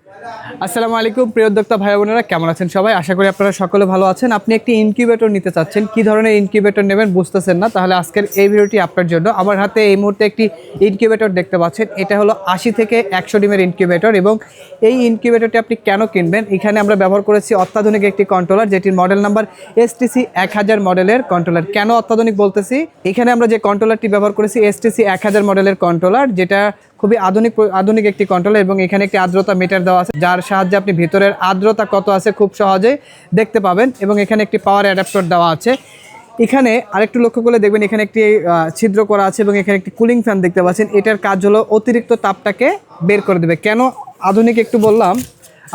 আসসালামু আলাইকুম প্রিয় উদ্যোক্তা ভাই বোনেরা, কেমন আছেন সবাই? আশা করি আপনারা সকলে ভালো আছেন। আপনি একটি ইনকিউবেটর নিতে চাচ্ছেন, কি ধরনের ইনকিউবেটর নেবেন বুঝতেছেন না, তাহলে আজকের এই ভিডিওটি আপনার জন্য। আমার হাতে এই মুহূর্তে একটি ইনকিউবেটর দেখতে পাচ্ছেন, এটা হলো 80 থেকে 100 ডিমের ইনকিউবেটর। এবং এই ইনকিউবেটরটি আপনি কেন কিনবেন, এখানে আমরা ব্যবহার করেছি অত্যাধুনিক একটি কন্ট্রোলার, যেটির মডেল নাম্বার STC 1000 মডেলের কন্ট্রোলার। কেন অত্যাধুনিক বলতেছি, এখানে আমরা যে কন্ট্রোলারটি ব্যবহার করেছি STC 1000 মডেলের কন্ট্রোলার, যেটা খুবই আধুনিক একটি কন্ট্রোলার। এবং এখানে একটি আর্দ্রতা মিটার দেওয়া আছে, যার সাহায্যে আপনি ভিতরের আর্দ্রতা কত আছে খুব সহজেই দেখতে পাবেন। এবং এখানে একটি পাওয়ার অ্যাডাপ্টার দেওয়া আছে। এখানে আরেকটু লক্ষ্য করলে দেখবেন এখানে একটি ছিদ্র করা আছে এবং এখানে একটি কুলিং ফ্যান দেখতে পাচ্ছেন। এটার কাজ হলো অতিরিক্ত তাপটাকে বের করে দেবে। কেন আধুনিক একটু বললাম,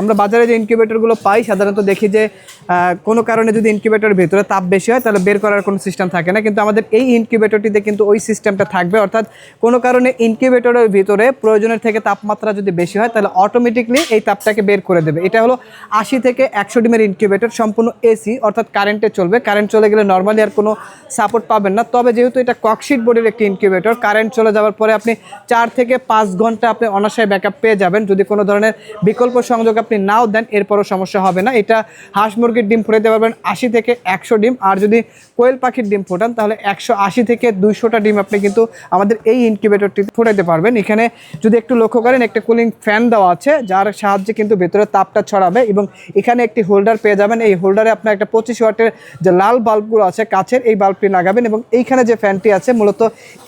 আমরা বাজারে যে ইনকিউবেটরগুলো পাই সাধারণত দেখি যে কোনো কারণে যদি ইনকিউবেটরের ভিতরে তাপ বেশি হয় তাহলে বের করার কোনো সিস্টেম থাকে না, কিন্তু আমাদের এই ইনকিউবেটরটিতে কিন্তু ওই সিস্টেমটা থাকবে। অর্থাৎ কোনো কারণে ইনকিউবেটরের ভিতরে প্রয়োজনের থেকে তাপমাত্রা যদি বেশি হয় তাহলে অটোমেটিকলি এই তাপটাকে বের করে দেবে। এটা হলো 80 থেকে 100 ডিমের ইনকিউবেটর, সম্পূর্ণ এসি অর্থাৎ কারেন্টে চলবে। কারেন্ট চলে গেলে নর্মালি আর কোনো সাপোর্ট পাবেন না। তবে যেহেতু এটা ককশিট বোর্ডের একটি ইনকিউবেটর, কারেন্ট চলে যাওয়ার পরে আপনি 4 থেকে 5 ঘন্টা আপনি অনায়াসে ব্যাকআপ পেয়ে যাবেন। যদি কোনো ধরনের বিকল্প সংযোগ আপনি নাও দেন এরপরও সমস্যা হবে না। এটা হাঁস মুরগির ডিম ফুটাতে পারবেন 80 থেকে 100 ডিম, আর যদি কোয়েল পাখির ডিম ফোটান তাহলে 180 থেকে 200টা ডিম আপনি কিন্তু আমাদের এই ইনকিউবেটরটি ফুটাতে পারবেন। এখানে যদি একটু লক্ষ্য করেন, একটা কুলিং ফ্যান দেওয়া আছে, যার সাহায্যে কিন্তু ভেতরে তাপটা ছড়াবে। এবং এখানে একটি হোল্ডার পেয়ে যাবেন। এই হোল্ডারে আপনার একটা 25 ওয়াটের যে লাল বাল্বগুলো আছে কাছের, এই বাল্বটি লাগাবেন। এবং এইখানে যে ফ্যানটি আছে মূলত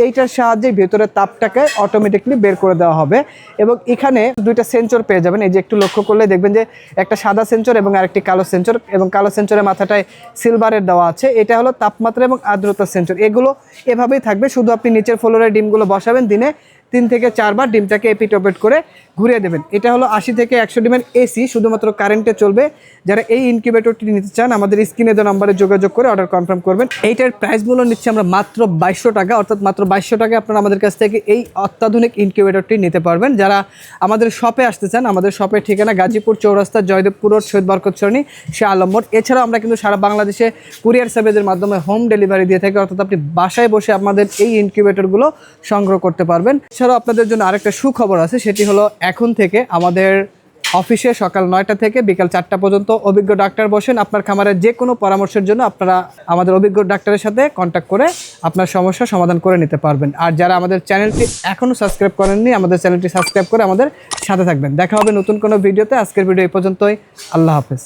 এইটার সাহায্যে ভেতরে তাপটাকে অটোমেটিকলি বের করে দেওয়া হবে। এবং এখানে দুইটা সেন্সর পেয়ে যাবেন। এই যে একটু লক্ষ্য করলে দেখবেন যে একটা সাদা সেন্সর এবং আরেকটি কালো সেন্সর, এবং কালো সেন্সরের মাথাটায় সিলভারের দেওয়া আছে। এটা হলো তাপমাত্রা এবং আর্দ্রতা সেন্সর। এগুলো এভাবেই থাকবে, শুধু আপনি নিচের ফ্লোরে ডিমগুলো বসাবেন, দিনে 3 থেকে 4 বার ডিমটাকে এপিট ওপিট করে ঘুরিয়ে দেবেন। এটা হলো 80 থেকে 100 ডিমের এসি, শুধুমাত্র কারেন্টে চলবে। যারা এই ইনকিউবেটরটি নিতে চান আমাদের স্ক্রিনে দেওয়া নম্বরে যোগাযোগ করে অর্ডার কনফার্ম করবেন। এইটার প্রাইস মূল্য নিচ্ছে আমরা মাত্র 2200 টাকা, অর্থাৎ মাত্র 2200 টাকা আপনারা আমাদের কাছ থেকে এই অত্যাধুনিক ইনকিউবেটরটি নিতে পারবেন। যারা আমাদের শপে আসতে চান, আমাদের শপের ঠিকানা গাজীপুর চৌরাস্তা, জয়দেবপুর রোড, শহীদ বরকত সরণি, শাহ আলম মোড়। এছাড়াও আমরা কিন্তু সারা বাংলাদেশে কুরিয়ার সার্ভিসের মাধ্যমে হোম ডেলিভারি দিয়ে থাকি, অর্থাৎ আপনি বাসায় বসে আমাদের এই ইনকিউবেটরগুলো সংগ্রহ করতে পারবেন। এছাড়াও আপনাদের জন্য আরেকটা সুখবর আছে, সেটি হলো এখন থেকে আমাদের অফিসে সকাল 9টা থেকে বিকাল 4টা পর্যন্ত অভিজ্ঞ ডাক্তার বসেন। আপনার খামারের যে কোনো পরামর্শের জন্য আপনারা আমাদের অভিজ্ঞ ডাক্তারের সাথে কন্ট্যাক্ট করে আপনার সমস্যা সমাধান করে নিতে পারবেন। আর যারা আমাদের চ্যানেলটি এখনও সাবস্ক্রাইব করেননি, আমাদের চ্যানেলটি সাবস্ক্রাইব করে আমাদের সাথে থাকবেন। দেখা হবে নতুন কোনো ভিডিওতে। আজকের ভিডিও এই পর্যন্তই। আল্লাহ হাফেজ।